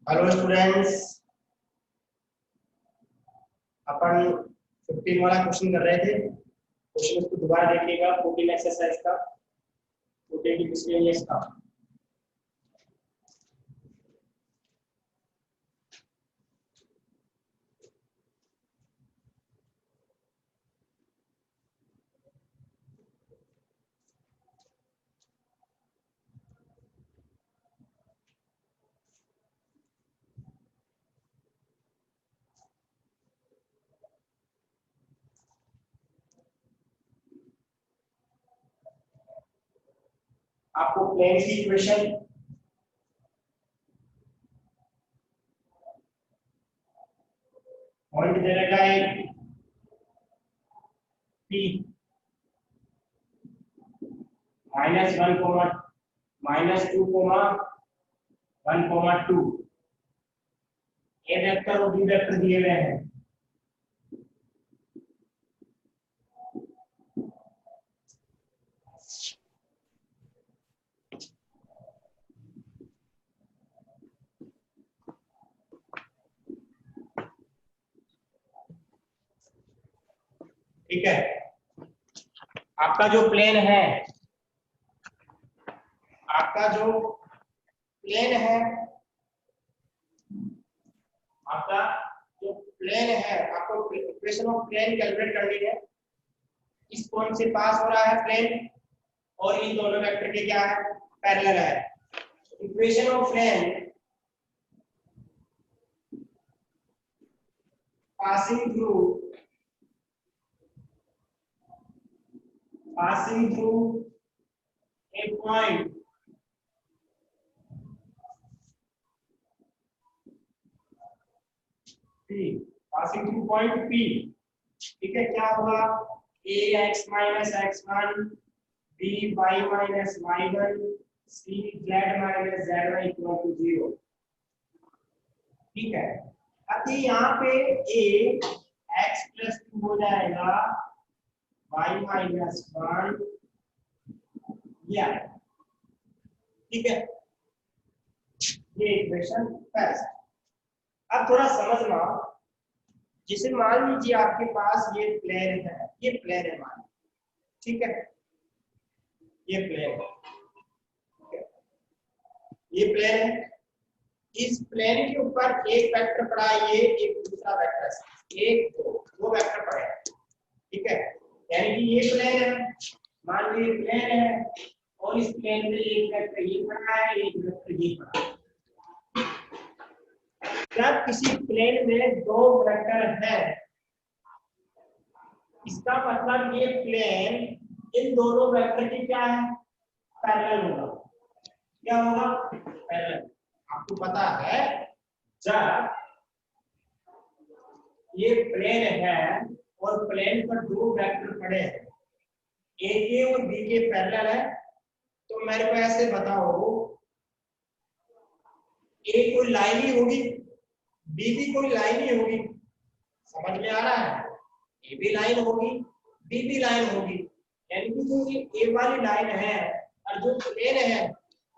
Hello students, अपन 15 वाला question कर रहे थे। क्वेश्चन को दोबारा देखिएगा। 14 एक्सरसाइज का 14 की मिसलेनियस का। आपको प्लेन की इक्वेशन पॉइंट दे रखा है P -1, -2, -1, 2 ए वेक्टर और बी वेक्टर दिए हुए हैं। ठीक है, आपका जो प्लेन है आपका जो प्लेन है आपको इक्वेशन ऑफ प्लेन कैलकुलेट करनी है। इस पॉइंट से पास हो रहा है प्लेन और इन दोनों वेक्टर के क्या है, पैरेलल है। Equation of plane passing through a point P, passing through point P। ठीक है, क्या होगा, ax minus x1, by minus y1, cz minus z1 equal to 0। ठीक है, अब यहाँ पे a x plus 2 हो जाएगा y minus 1 या। ठीक है, ये इक्वेशन फर्स्ट। अब थोड़ा समझना, जिसे मान लीजिए आपके पास ये प्लेन है, मान, ठीक है, ये प्लेन है, ये प्लेन है। इस प्लेन के ऊपर एक वेक्टर पड़ा है, ये एक दूसरा वेक्टर, एक दो वेक्टर पड़े हैं। ठीक है, यानी कि ये प्लेन है, मान लीजिए प्लेन है और इस प्लेन में एक वेक्टर ये पड़ा है, एक वेक्टर ये पड़ा है। जब किसी प्लेन में दो वेक्टर है, इसका मतलब ये प्लेन इन दोनों वेक्टर की क्या है, पैरेलल होगा। क्या होगा, पैरेलल। आपको पता है, जब ये प्लेन है और प्लेन पर दो वेक्टर पड़े हैं, ए के और बी के पैरेलल है, तो मेरे को ऐसे बताओ, ए कोई लाइन ही होगी, बी भी कोई लाइन ही होगी। समझ में आ रहा है, ए भी लाइन होगी, बी भी लाइन होगी, यानी कि जो ये ए वाली लाइन है और जो प्लेन है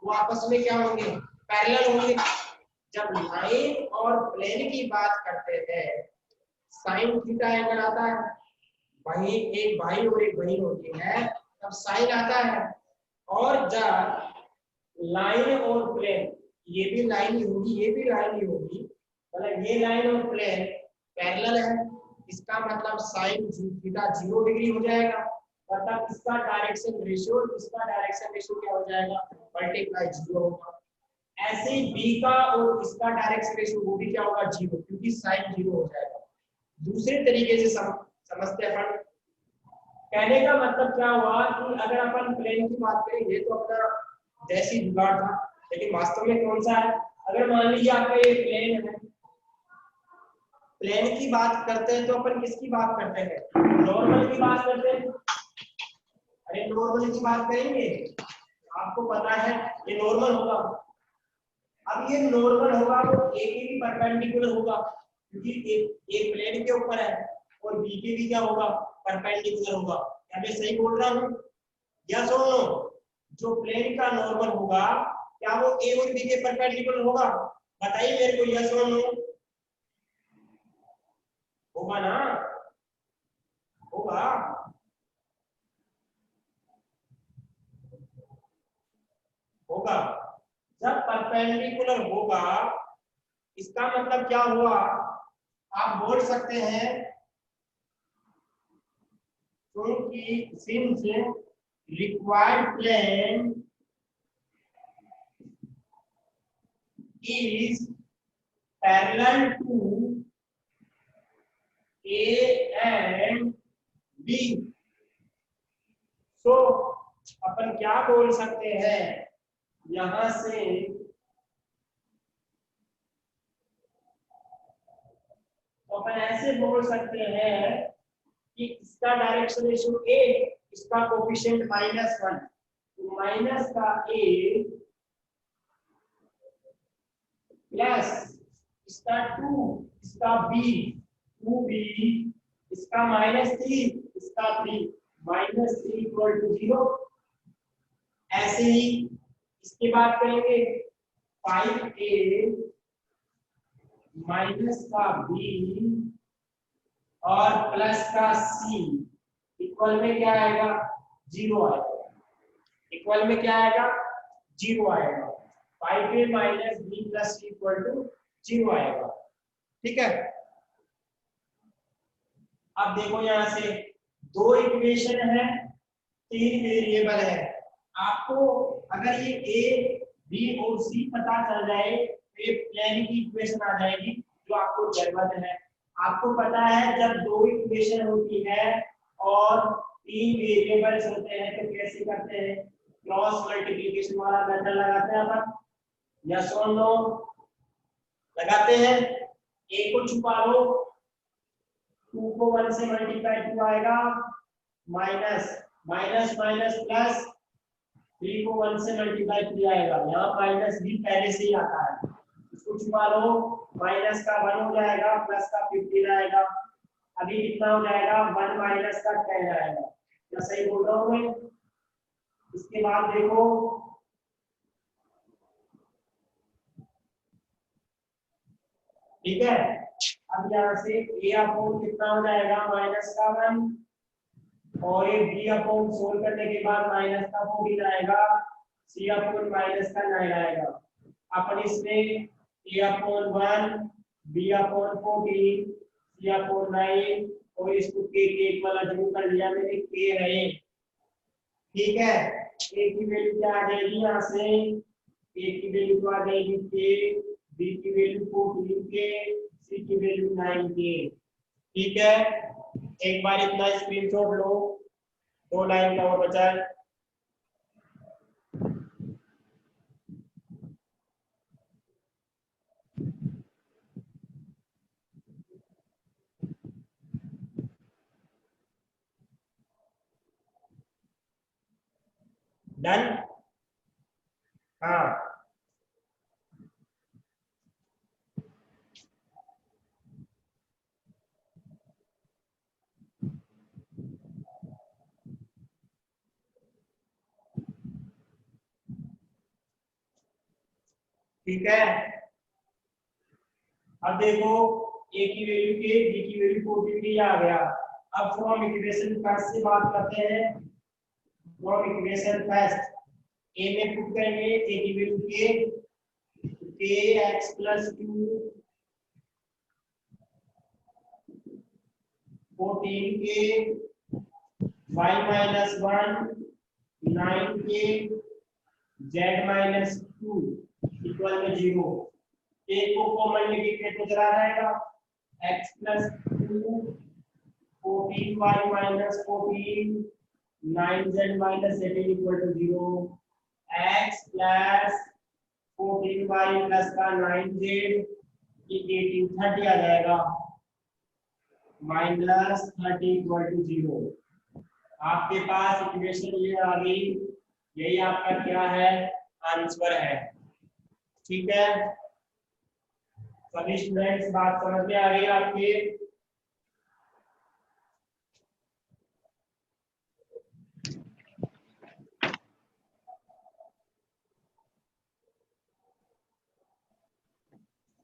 वो आपस में क्या होंगे, पैरेलल होंगे। जब लाइन और प्लेन की बात करते हैं, साइन थीटा एंगल आता है, वही एक भाई और एक बहन होती है, तब साइन आता है। और जब लाइन और प्लेन, ये भी लाइन ही होगी, ये भी लाइन ही होगी, मतलब ये लाइन और प्लेन पैरेलल है, इसका मतलब साइन थीटा 0 डिग्री हो जाएगा, मतलब इसका डायरेक्शन रेशियो क्या हो जाएगा, मल्टीप्लाई 0 होगा। ऐसे ही बी का और इसका डायरेक्शन रेशियो वो भी क्या होगा, 0, क्योंकि साइन 0 हो जाएगा। दूसरे तरीके से समझते हैं अपन। कहने का मतलब क्या हुआ कि अगर अपन प्लेन की बात करें, ये तो अपना जैसी जुगाड़ था, लेकिन वास्तव में कौन सा है। अगर मान लीजिए आपका ये प्लेन है, प्लेन की बात करते हैं तो अपन किसकी बात करते हैं, नॉर्मल की बात करते हैं। अरे नॉर्मल की बात करेंगे, आपको पता है ये नॉर्मल होगा। अब ये नॉर्मल होगा तो ए के भी परपेंडिकुलर होगा, क्योंकि ए प्लेन के ऊपर है और बी के भी क्या होगा, परपेंडिकुलर होगा। क्या मैं सही बोल रहा हूँ, यस और नो। जो प्लेन का नॉर्मल होगा क्या वो ए और बी के परपेंडिकुलर होगा, बताइए मेरे को, यस और नो? होगा ना? होगा। होगा। जब परपेंडिकुलर होगा इसका मतलब क्या हुआ? आप बोल सकते हैं क्योंकि since required plane is parallel to A and B, so अपन क्या बोल सकते हैं यहां से? तो अपन ऐसे बोल सकते हैं कि इसका डायरेक्शन रेशियो A, इसका कोफिशिएंट -1, तो माइनस का A प्लस इसका 2, इसका B, 2B, इसका -3, इसका 3, -3 = 0। ऐसे ही इसकी बात करेंगे 5A माइनस का B और प्लस का C इक्वल में क्या आएगा? 0 आएगा। इक्वल में क्या आएगा? 0 आएगा। 5A minus B plus C equal to 0 आएगा। ठीक है। अब देखो यहां से दो इक्वेशन है, 3 वेरिएबल है। आपको अगर ये A, B और C पता चल जाए तो ये प्लेन की इक्वेशन आ जाएगी जो आपको जरूरत है। आपको पता है जब दो इक्वेशन होती है और 3 वेरिएबल्स होते हैं तो कैसे करते हैं? क्रॉस मल्टीप्लिकेशन वाला मेथड लगाते हैं अपन। यस और नो? लगाते हैं। A को छुपा लो, 2 को 1 से मल्टीप्लाई 2 आएगा, माइनस माइनस माइनस प्लस 3 को 1 से मल्टीप्लाई 3 आएगा। यहाँ माइनस भी पहले से ही आता है, इसको छुपा लो। माइनस का 1 हो जाएगा, प्लस का 15 आएगा। अभी कितना हो जाएगा? 1 माइनस का 10 आएगा। क्या सही बोल रहा हूँ मैं? इसके बाद देखो ठीक है। अब यहाँ से A अपॉन कितना हो जाएगा? माइनस का 1, और ये B अपॉन सोल्व करने के बाद माइनस का 14 आएगा, C अपॉन माइनस का 9 आएगा। अपन इसमें A upon 1, B upon 14, C upon 9 और इसको K के इक्वल अज्यूम कर लिया मैंने, K रहे। ठीक है। A की वैल्यू क्या आ जाएगी? यहाँ से A की वैल्यू तो आ जाएगी K, B की वैल्यू 14K, C की वैल्यू 9K। ठीक है। एक बार इतना स्क्रीनशॉट लो, 2 लाइन का और बचा है। डन? हाँ ठीक है। अब देखो A की वैल्यू K, B की वैल्यू 14 आ गया। अब फ्रॉम इक्वेशन फर्स्ट से बात करते हैं। फ्रॉम इक्वेशन फर्स्ट A में पुट करेंगे A की value K x plus 2 14K y minus 1 9K z minus 2 equal में 0। A को कॉमन लेके तो चला जाएगा, x plus 2 14y minus 14 9z minus 18 equal to 0। x plus 14y plus का 9z ये 18 30 आ जाएगा, माइनस 30 इक्वल टू 0। आपके पास इक्वेशन ये आ गई, यही आपका क्या है? आंसर है। ठीक है। सभी स्टूडेंट्स बात समझ में आ गई आपके?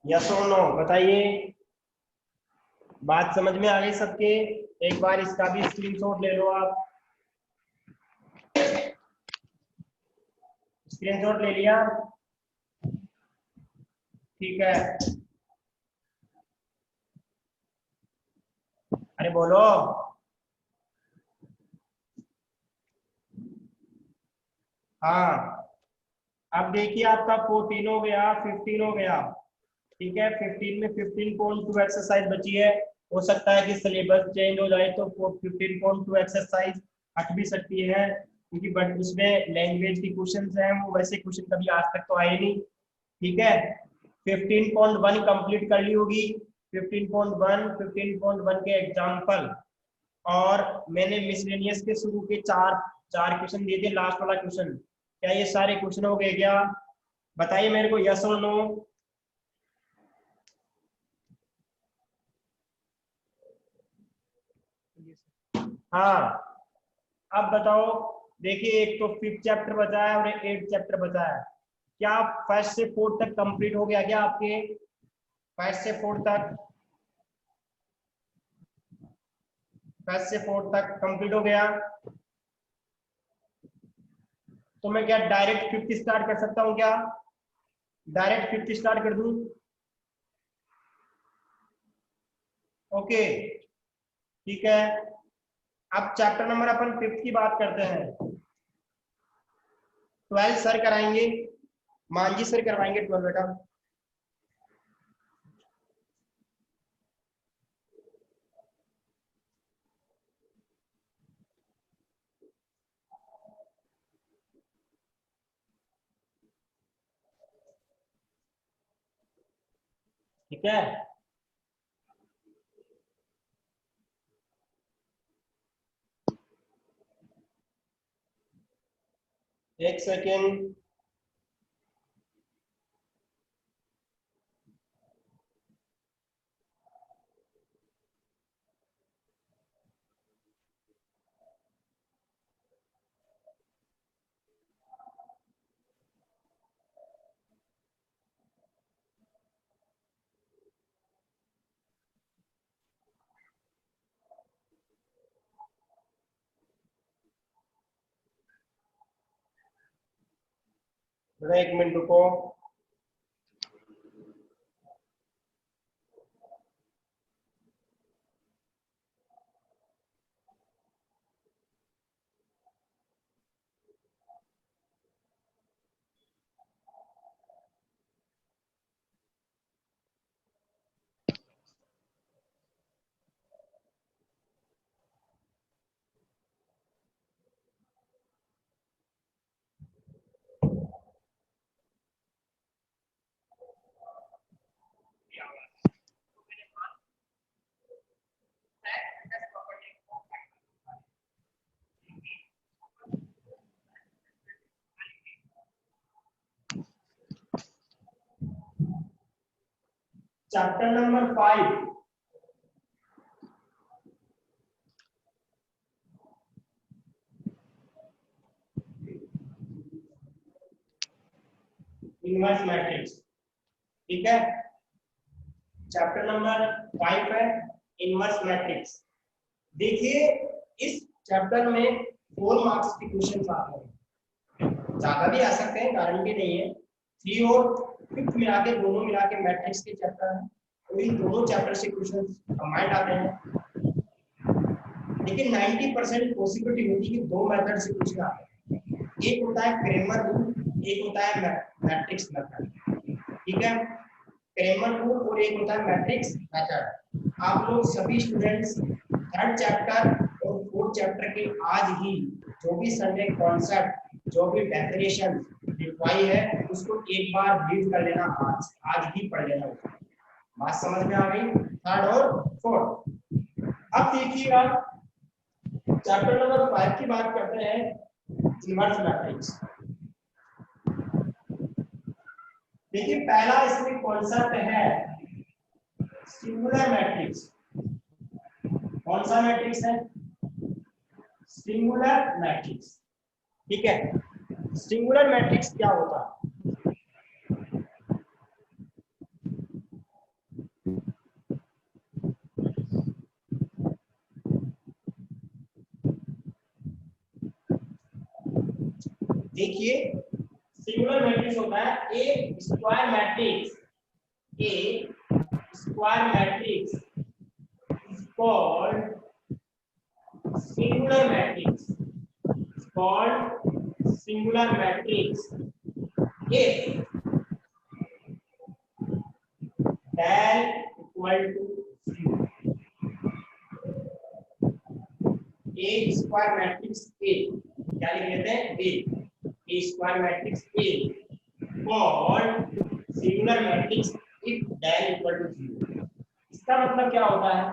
यस और नो बताइए। बात समझ में आ गई सबके? एक बार इसका भी स्क्रीनशॉट ले लो आप। स्क्रीनशॉट ले लिया? ठीक है, अरे बोलो। हाँ, अब देखिए आपका 14 हो गया, 15 हो गया। ठीक है, 15 में 15.2 एक्सरसाइज बची है। हो सकता है कि सिलेबस चेंज हो जाए तो 15.2 एक्सरसाइज हट भी सकती है, क्योंकि बट उसमें लैंग्वेज की क्वेश्चन हैं, वो वैसे क्वेश्चन कभी आज तक तो आए नहीं। ठीक है, 15.1 कंप्लीट कर ली होगी। 15.1, 15.1 के एग्जाम्पल, और मैंने मिसलेनियस के शुरू के चार चार क्वेश्चन दिए थे, लास्ट वाला क्वेश्चन। क्या ये सारे क्वेश्चन हो गए क्या? बताइए मेरे को, यस और नो। हाँ, अब बताओ। देखिए, एक तो 5th चैप्टर बचा है और 8th चैप्टर बचा है। क्या फर्स्ट से 4th तक कंप्लीट हो गया क्या आपके? फर्स्ट से 4th तक, फर्स्ट से 4th तक कंप्लीट हो गया? तो मैं क्या डायरेक्ट 5th स्टार्ट कर सकता हूँ क्या? डायरेक्ट 5th स्टार्ट कर दूं? ओके, ठीक है। अब चैप्टर नंबर अपन 5th की बात करते हैं। 12 सर कराएंगे, मांझी सर करवाएंगे 12 बेटा। ठीक है, एक सेकेंड। एक मिनट रुको। Chapter number 5, inverse matrix. ठीक है, चैप्टर नंबर 5 है इनवर्स मैट्रिक्स। देखिए, इस चैप्टर में 4 मार्क्स के क्वेश्चन आते हैं, ज्यादा भी आ सकते हैं, गारंटी नहीं है। 3 और 5th मिला के, दोनों मिला के मैट्रिक्स के चैप्टर हैं, और इन दोनों चैप्टर से क्वेश्चन कंबाइंड आते हैं। लेकिन 90% पॉसिबिलिटी होती है कि 2 मेथड से क्वेश्चन आते हैं। एक होता है क्रेमर रूल, एक होता है मैट्रिक्स मेथड। ठीक है, क्रेमर रूल और एक होता है मैट्रिक्स मेथड। आप लोग सभी स्टूडेंट्स 3rd चैप्टर और 4th चैप्टर के आज ही जो भी सर ने कॉन्सेप्ट, जो भी डेफिनेशन लिखवाई है, उसको एक बार रीड कर लेना, आज ही पढ़ लेना। बात समझ में आ गई? 3rd और 4th। अब देखिएगा, चैप्टर नंबर 5 की बात करते हैं, इनवर्स मैट्रिक्स। देखिए, पहला इसमें कॉन्सेप्ट है सिंगुलर मैट्रिक्स। कौन सा मैट्रिक्स है? Singular matrix. ठीक है, सिंगुलर मैट्रिक्स क्या होता है? देखिए सिंगुलर मैट्रिक्स होता है a square matrix, a square matrix is called singular matrix, is called singular matrix if del equal to 0. A square matrix A, क्या लिख लेते हैं A square matrix A called singular matrix if del equal to 0. इसका मतलब क्या होता है?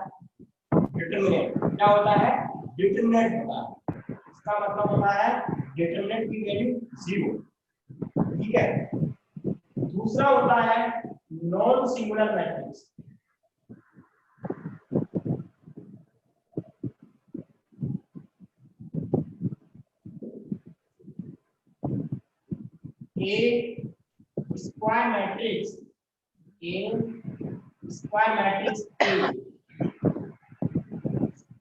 Determinant क्या होता है? डिटरमिनेंट होता है। इसका मतलब होता है डिटरमिनेंट की वैल्यू 0। ठीक है। दूसरा होता है non singular matrix. A square matrix, a square matrix A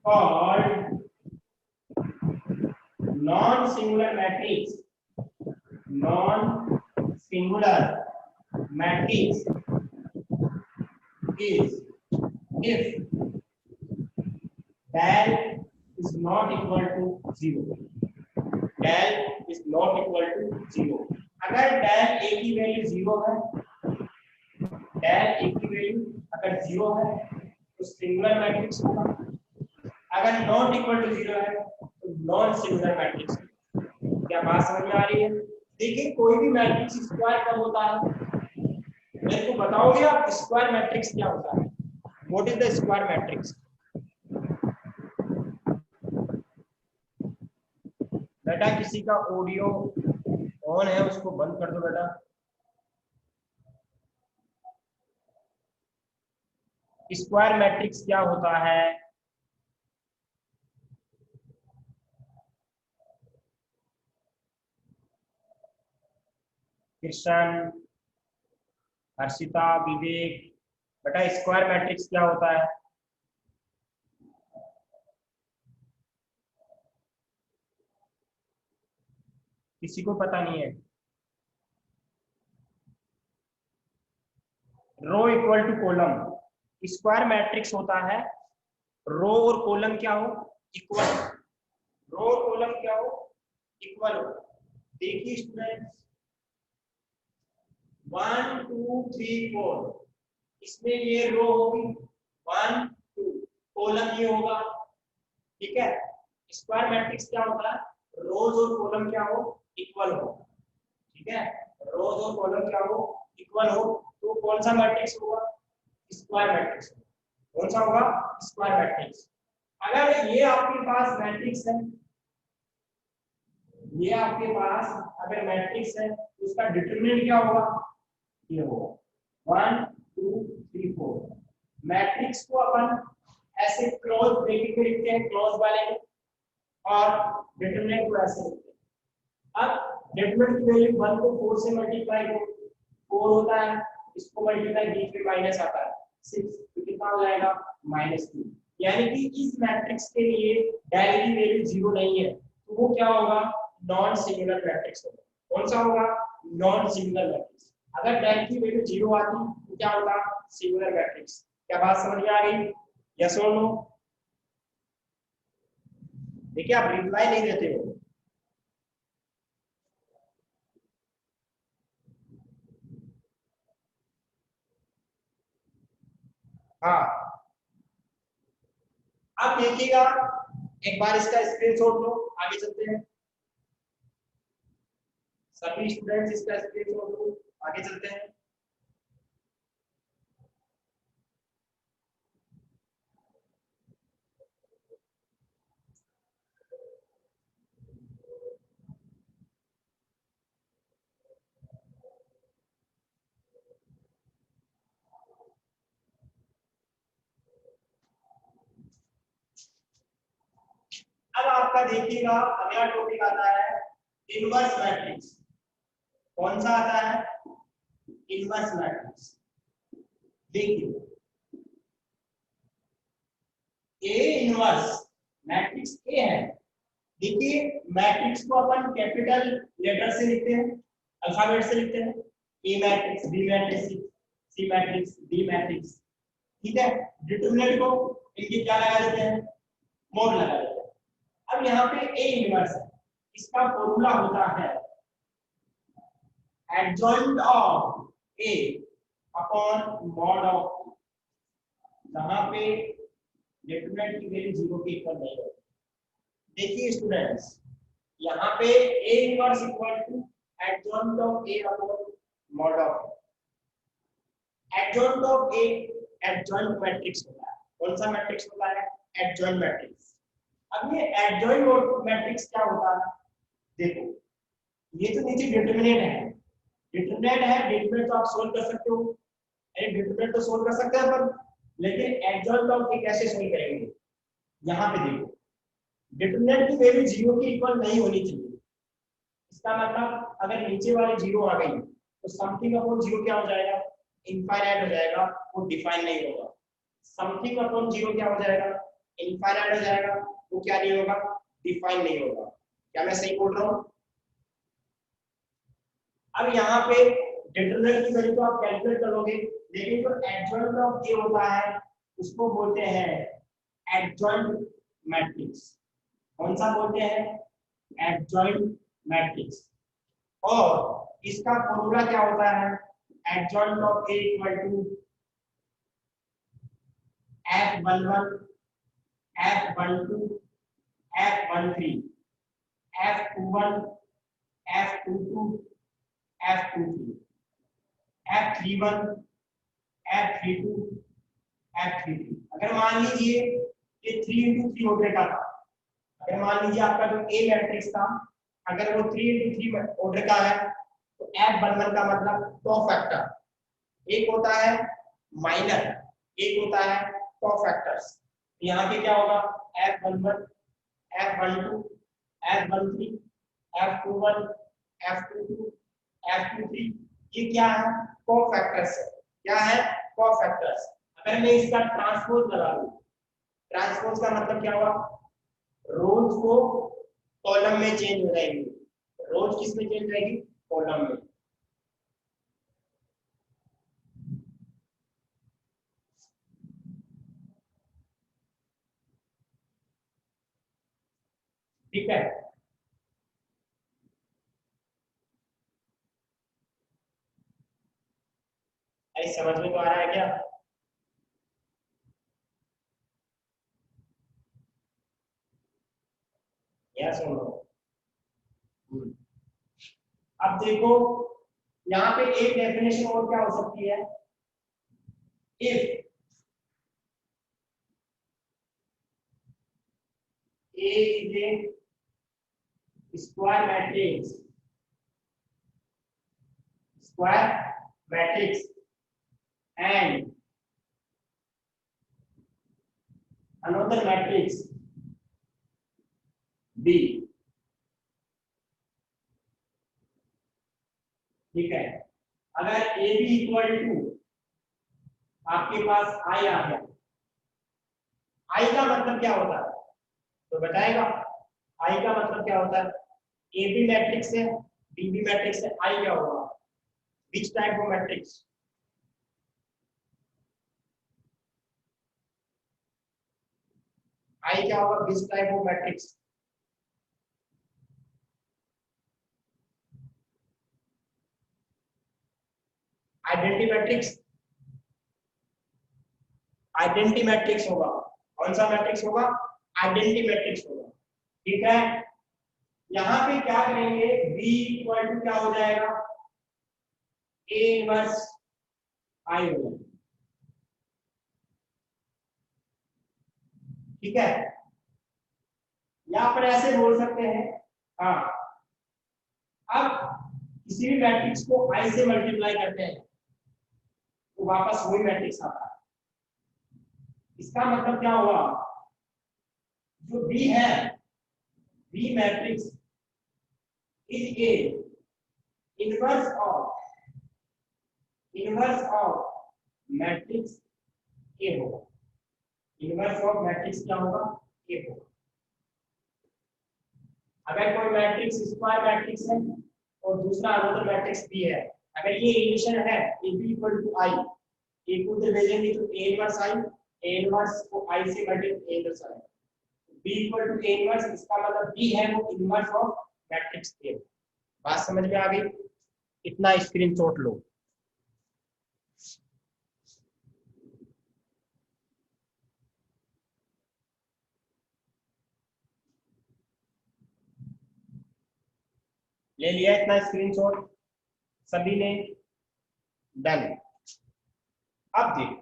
called non-singular matrix, non-singular matrix is if del is not equal to 0, del is not equal to 0। अगर del a की value 0 है, del a की value अगर 0 है तो singular matrix होगा, अगर not equal to 0 है तो नॉन सिंगुलर मैट्रिक्स। क्या बात समझ में आ रही है? देखिए कोई भी मैट्रिक्स स्क्वायर कब होता है? मेरे को बताओगे आप स्क्वायर मैट्रिक्स क्या होता है? What is the square matrix? बेटा किसी का ऑडियो ऑन है उसको बंद कर दो बेटा। स्क्वायर मैट्रिक्स क्या होता है? कृष्ण, हर्षिता, विवेक, बेटा स्क्वायर मैट्रिक्स क्या होता है? किसी को पता नहीं है? Row equal to column. Square matrix होता है रो और कॉलम क्या हो? इक्वल। रो और कॉलम क्या हो? इक्वल हो। देखिए स्टूडेंट्स 1 2 3 4, इसमें ये रो होगी 1 2, कॉलम ये होगा। ठीक है। स्क्वायर मैट्रिक्स क्या होता है? रोज और कॉलम क्या हो? इक्वल हो। ठीक है। रोज और कॉलम क्या हो? इक्वल हो। तो कौन सा मैट्रिक्स होगा? Square matrix. कौन सा होगा? Square matrix. अगर ये आपके पास मैट्रिक्स है, ये आपके पास अगर मैट्रिक्स है तो उसका डिटरमिनेंट क्या होगा? ये होगा 1 2 3 4। मैट्रिक्स को अपन ऐसे क्लोज ब्रैकेट में लिखते हैं, क्लोज वाले में, और डिटरमिनेंट को ऐसे लिखते हैं। अब डिटरमिनेंट की वैल्यू 1 को 4 से मल्टीप्लाई करो, 4 होता है, इसको मल्टीप्लाई बीच में माइनस आता है 6, तो कितना हो जाएगा? -2। यानी कि इस मैट्रिक्स के लिए del की वैल्यू 0 नहीं है, तो वो क्या होगा? नॉन सिंगुलर मैट्रिक्स होगा। कौन सा होगा? Non singular matrix. अगर del की वैल्यू 0 आती तो क्या होगा? Singular matrix. क्या बात समझ में आ गई? यस और नो? देखिए आप रिप्लाई नहीं देते हो। हाँ, आप देखिएगा एक बार इसका स्क्रीनशॉट लो, आगे चलते हैं। सभी स्टूडेंट्स इसका स्क्रीनशॉट लो, आगे चलते हैं। अब आपका देखिएगा अगला टॉपिक आता है इनवर्स मैट्रिक्स। कौन सा आता है? Inverse matrix. देखिए ए इनवर्स मैट्रिक्स ए है, देखिए मैट्रिक्स को अपन कैपिटल लेटर से लिखते हैं, अल्फाबेट से लिखते हैं, A matrix, B matrix, C matrix, D matrix, ठीक है। डिटरमिनेंट को इनके क्या लगा देते हैं, मोड लगा देते हैं। अब यहाँ पे ए इनवर्स है, इसका फॉर्मूला होता है adjoint of A upon mod of, जहां पे डिटरमिनेंट की वैल्यू 0 के इक्वल नहीं होती। देखिए स्टूडेंट्स, यहाँ पे A inverse equal to adjoint of A upon mod of. Adjoint of A adjoint matrix होता है। कौन सा मैट्रिक्स होता है, एडजॉइंट मैट्रिक्स। अब ये एडजॉइंट मैट्रिक्स क्या होता है, देखो ये तो नीचे डिटरमिनेंट है, डिटरमिनेंट है, डिटरमिनेंट तो आप सोल्व कर सकते हो, अरे डिटरमिनेंट तो सोल्व कर सकते हैं अपन, लेकिन एडजॉइंट ऑफ A कैसे सोल्व करेंगे। यहाँ पे देखो डिटरमिनेंट की वैल्यू 0 के इक्वल नहीं होनी चाहिए, इसका मतलब अगर नीचे वाली 0 आ गई तो समथिंग अपॉन 0 क्या हो जाएगा, इनफाइनाइट हो जाएगा, वो डिफाइन नहीं होगा। समथिंग अपॉन 0 क्या हो जाएगा, इनफाइनाइट हो जाएगा, वो क्या नहीं होगा, डिफाइन नहीं होगा। क्या मैं सही बोल रहा हूँ। अब यहाँ पे डिटरमिनेंट की वैल्यू तो आप कैलकुलेट करोगे, लेकिन जो एडजॉइंट ऑफ ए होता है उसको बोलते हैं एडजॉइंट मैट्रिक्स। कौन सा बोलते हैं, एडजॉइंट मैट्रिक्स। और इसका फॉर्मूला क्या होता है, adjoint of A equal to F11 F12 F13 F21 F22 F23 F31 F32 F33। अगर मान लीजिए ये 3 × 3 ऑर्डर का था, अगर मान लीजिए आपका जो ए मैट्रिक्स था अगर वो 3 × 3 ऑर्डर का है तो F11 का मतलब टॉप फैक्टर, एक होता है माइनर, एक होता है टॉप फैक्टर्स। यहाँ पे क्या होगा, F11 F12 F13 F21 F22 F23, ये क्या है, टॉप फैक्टर्स है। क्या है, टॉप फैक्टर्स। अगर मैं इसका ट्रांसपोज लगा दूं, ट्रांसपोज का मतलब क्या हुआ, रोज को कॉलम में चेंज हो जाएगी, रोज किस में चेंज रहेगी, कॉलम में। ठीक है, ऐसे समझ में तो आ रहा है क्या। यह सुन लो। अब देखो यहाँ पे एक डेफिनेशन और क्या हो सकती है, if A is a square matrix and another matrix B, ठीक है। अगर ए बी इक्वल टू आपके पास आई आ गया, आई का मतलब क्या होता है तो बताएगा, आई का मतलब क्या होता है, ए बी मैट्रिक्स है, बी बी मैट्रिक्स है, आई क्या होगा, विच टाइप ऑफ मैट्रिक्स, आई क्या होगा, which type of matrix, identity matrix, identity matrix होगा। कौन सा मैट्रिक्स होगा, आइडेंटिटी मैट्रिक्स होगा, ठीक है। यहाँ पे क्या करेंगे, बी इक्वल टू क्या हो जाएगा, ए इनवर्स आई होगा, ठीक है। यहाँ पर ऐसे बोल सकते हैं, हाँ अब किसी भी मैट्रिक्स को आई से मल्टीप्लाई करते हैं तो वापस वही मैट्रिक्स आता है। इसका मतलब क्या हुआ, जो बी है, B matrix is A inverse of matrix A होगा, इनवर्स ऑफ मैट्रिक्स क्या होगा, ए होगा। अगर कोई मैट्रिक्स स्क्वायर मैट्रिक्स है और दूसरा अनदर मैट्रिक्स बी है, अगर ये रिलेशन है ए बी इक्वल टू आई, ए को उधर भेजेंगे तो ए इनवर्स आई, ए इनवर्स को आई से multiply A inverse I, B equal to A inverse, इसका मतलब बी है वो इनवर्स ऑफ मैट्रिक्स ए। बात समझ में आ गई? इतना स्क्रीनशॉट लो। ले लिया इतना स्क्रीनशॉट सभी ने? डन। अब देखो,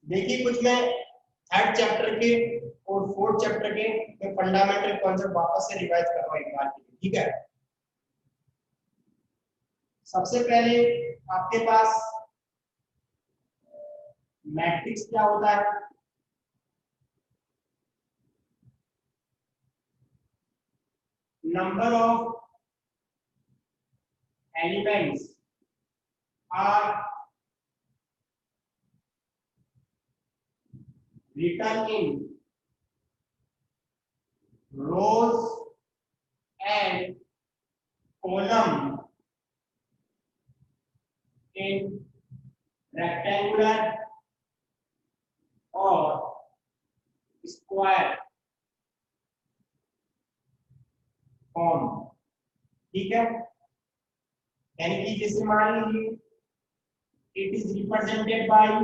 देखिए कुछ मैं थर्ड चैप्टर के और फोर्थ चैप्टर के मैं फंडामेंटल कॉन्सेप्ट वापस से रिवाइज कर रहा हूँ एक बार के लिए, ठीक है? सबसे पहले आपके पास मैट्रिक्स क्या होता है? Number of elements are written in rows and column in rectangular or square form, ठीक है? यानी कि जैसे मान लीजिए it is represented by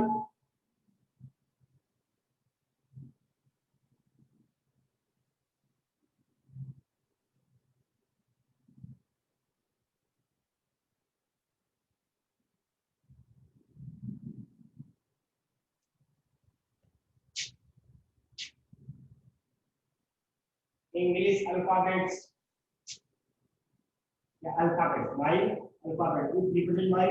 English alphabets या alphabet by alphabet is represented by,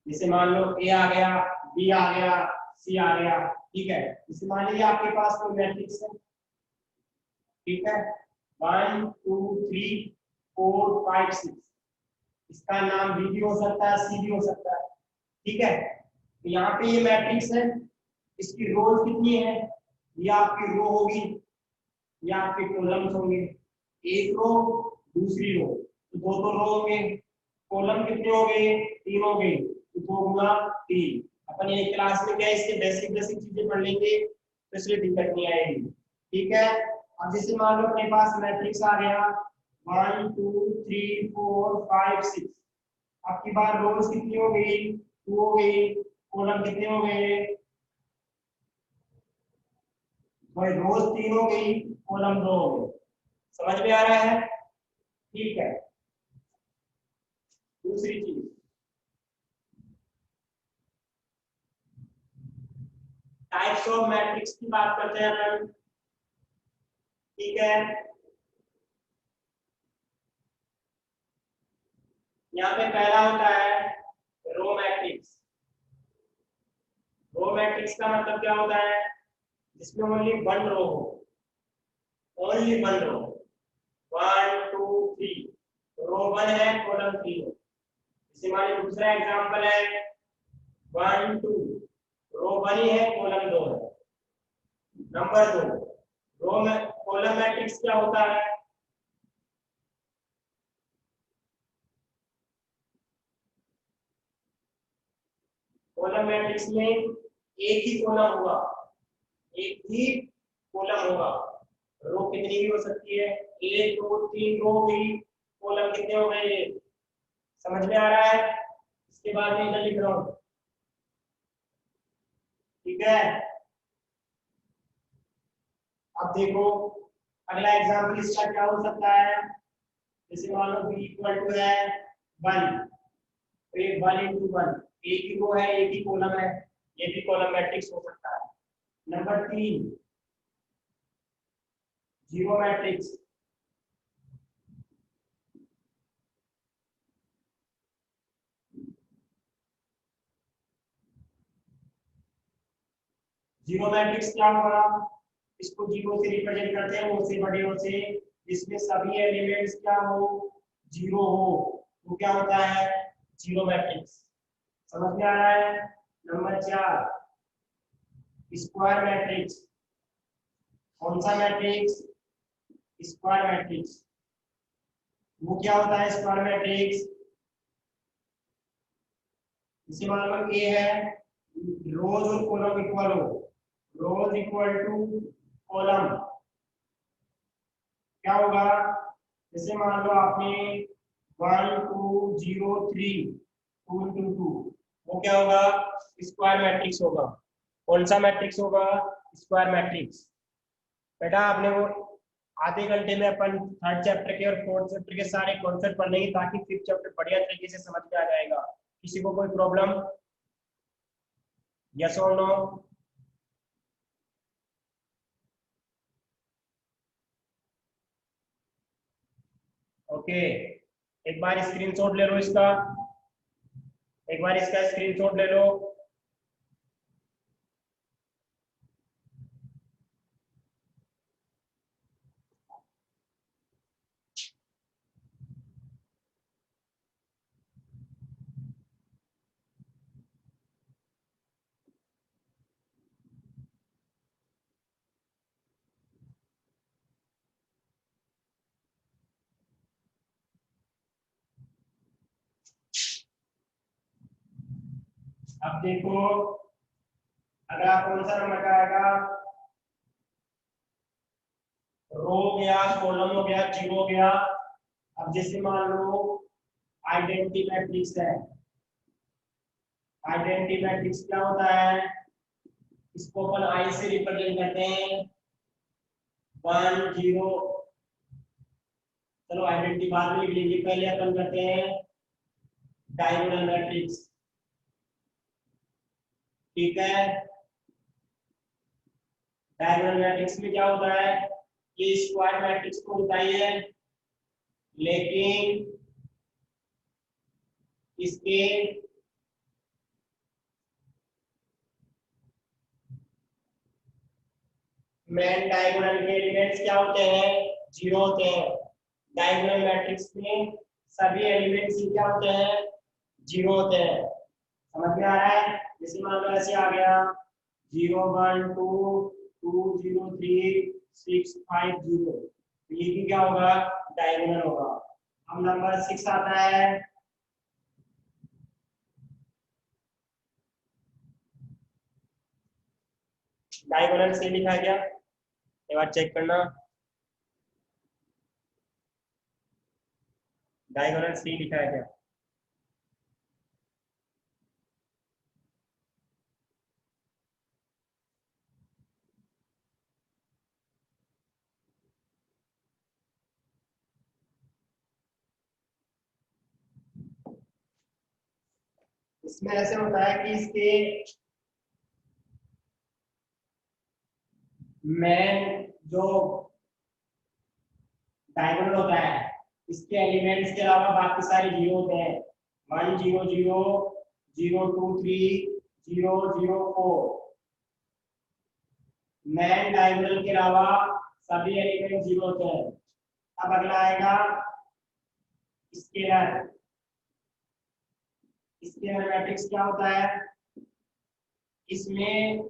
जैसे मान लो ए आ गया, बी आ गया, सी आ गया, ठीक है? जैसे मान लीजिए आपके पास कोई मैट्रिक्स है, ठीक है? 1 2 3 4 5 6, इसका नाम बी भी हो सकता है, सी भी हो सकता है, ठीक है? तो यहाँ पे ये मैट्रिक्स है, इसकी रोज कितनी है? ये आपकी रो होगी, ये आपके कॉलम्स होंगे, एक रो दूसरी रो, तो दो दो रो होंगे, कॉलम कितने हो गए? 3 हो गए, तो 2 गुना 3। अपन ये क्लास में क्या इसके बेसिक बेसिक चीजें पढ़ लेंगे तो इसलिए दिक्कत नहीं आएगी, ठीक है? अब जैसे मान लो अपने पास मैट्रिक्स आ गया 1 2 3 4 5 6, आपकी बार रोज कितनी हो गई? 2 हो गई, कॉलम कितने हो गए भाई? रोज 3 हो गई, कॉलम 2 हो गए। समझ में आ रहा है? ठीक है। दूसरी चीज, टाइप्स ऑफ मैट्रिक्स की बात करते हैं अपन, ठीक है? यहाँ पे पहला होता है रो मैट्रिक्स। रो मैट्रिक्स का मतलब क्या होता है? जिसमें ओनली वन रो हो, ओनली वन रो, 1 2 3, रो 1 है, कॉलम 3 है। इसी माने दूसरा एग्जांपल है 1 2, रो 1 ही है, कॉलम 2 है। नंबर 2, रो में कॉलम मैट्रिक्स क्या होता है? कॉलम मैट्रिक्स में एक ही कॉलम होगा, एक ही कॉलम होगा, रो कितनी भी हो सकती है, 1 2 3 रो भी, कॉलम कितने हो गए? समझ में आ रहा है? इसके बाद में इधर लिख रहा हूं, ठीक है? अब देखो अगला एग्जांपल इसका क्या हो सकता है? जैसे मान लो b इक्वल टू है 1, तो ये 1 into 1, एक ही रो है, एक ही कॉलम है, ये भी कॉलम मैट्रिक्स हो सकता है। Number 3, zero matrix, zero matrix क्या होगा, इसको जीरो से रिप्रेजेंट करते हैं, ओ से बड़े ओ से, इसमें सभी एलिमेंट्स क्या हो, जीरो हो, वो क्या होता है, जीरो मैट्रिक्स। समझ में आ रहा है। Number 4 square matrix. कौन सा मैट्रिक्स, स्क्वायर मैट्रिक्स। वो क्या होता है स्क्वायर मैट्रिक्स, इसे मान लो ए है, रोज और कॉलम इक्वल हो, रोज इक्वल टू कॉलम, क्या होगा, जैसे मान लो आपने 1 2 0 3 2 2 2, वो क्या होगा, स्क्वायर मैट्रिक्स होगा। कौन सा मैट्रिक्स होगा, स्क्वायर मैट्रिक्स। बेटा आपने वो आधे घंटे में अपन थर्ड चैप्टर के और फोर्थ चैप्टर के सारे कॉन्सेप्ट पढ़ लेंगे, ताकि फिफ्थ चैप्टर बढ़िया तरीके से समझ में आ जाएगा। किसी को कोई प्रॉब्लम, यस और नो। ओके, एक बार स्क्रीनशॉट ले लो इसका, एक बार इसका स्क्रीनशॉट ले लो। अब देखो, अगला कौन सा नंबर का आएगा, रो हो गया, कॉलम हो गया, जीरो हो गया। अब जैसे मान लो आइडेंटिटी मैट्रिक्स है, आइडेंटिटी मैट्रिक्स क्या होता है, इसको अपन आई से रिप्रेजेंट करते हैं, 1 0। चलो आइडेंटिटी बाद में लिख लीजिए, पहले अपन करते हैं डायगोनल मैट्रिक्स। ठीक है, डायगोनल मैट्रिक्स में क्या होता है, ये स्क्वायर मैट्रिक्स को होता ही है, लेकिन इसके मेन डायगोनल के एलिमेंट्स क्या होते हैं, जीरो होते हैं। डायगोनल मैट्रिक्स में सभी एलिमेंट्स क्या होते हैं, जीरो होते हैं। समझ में आ रहा है। जैसे मान लो ऐसे आ गया 0 1 2 2 0 3 6 5 0, ये भी क्या होगा, डायगोनल होगा। अब नंबर 6 आता है, डायगोनल से लिखा है क्या, एक बार चेक करना, डायगोनल सी लिखा है क्या। इसमें ऐसे होता है कि इसके मेन जो डायगोनल होता है, इसके एलिमेंट्स के अलावा बाकी सारे जीरो होते हैं, 1 0 0 0 2 3 0 0 4। मेन डायगोनल के अलावा सभी एलिमेंट जीरो होते हैं। अब अगला आएगा स्केलर। स्केलर मैट्रिक्स क्या होता है, इसमें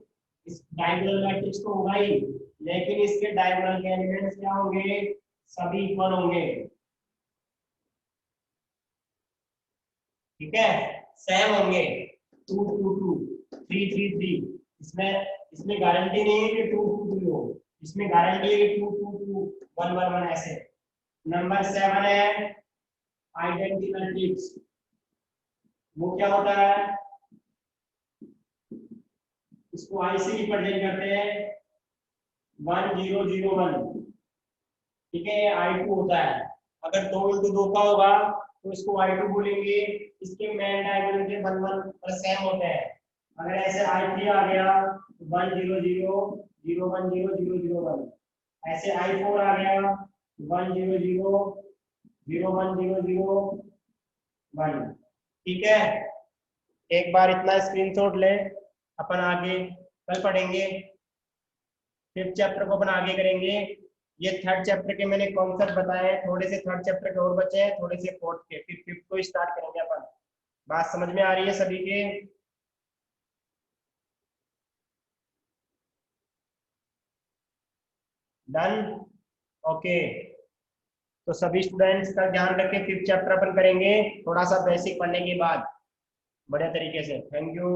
इस डायगोनल मैट्रिक्स तो होगा ही, लेकिन इसके डायगोनल के एलिमेंट्स क्या होंगे, सभी इक्वल होंगे। ठीक है, सेम होंगे, 2 2 2 3 3 3। इसमें इसमें गारंटी नहीं है कि 2 2 3 हो, इसमें गारंटी है कि 2 2 2 1 1 1 ऐसे। नंबर 7 है आइडेंटिटी मैट्रिक्स। वो क्या होता है, इसको आई से रिप्रेजेंट करते हैं, 1 0 0 1। ठीक है, I2 होता है। अगर 2 into 2 का होगा तो इसको I2 बोलेंगे। इसके मेन डायगोनल के 1 1 पर सेम होते हैं। अगर ऐसे I3 आ गया तो 1 0 0 0 1 0 0 0 1। ऐसे I4 आ गया 1 0 0 0 1 0 0 1। ठीक है, एक बार इतना स्क्रीनशॉट ले, अपन आगे कल पढ़ेंगे। फिफ्थ चैप्टर को अपन आगे करेंगे। ये थर्ड चैप्टर के मैंने कॉन्सेप्ट बताए हैं, थोड़े से थर्ड चैप्टर के और बचे हैं, थोड़े से फोर्थ के, फिर फिफ्थ को स्टार्ट करेंगे अपन। बात समझ में आ रही है सभी के? डन? ओके। तो सभी स्टूडेंट्स का ध्यान रखें, फिफ्थ चैप्टर अपन करेंगे थोड़ा सा बेसिक पढ़ने के बाद बढ़िया तरीके से। Thank you.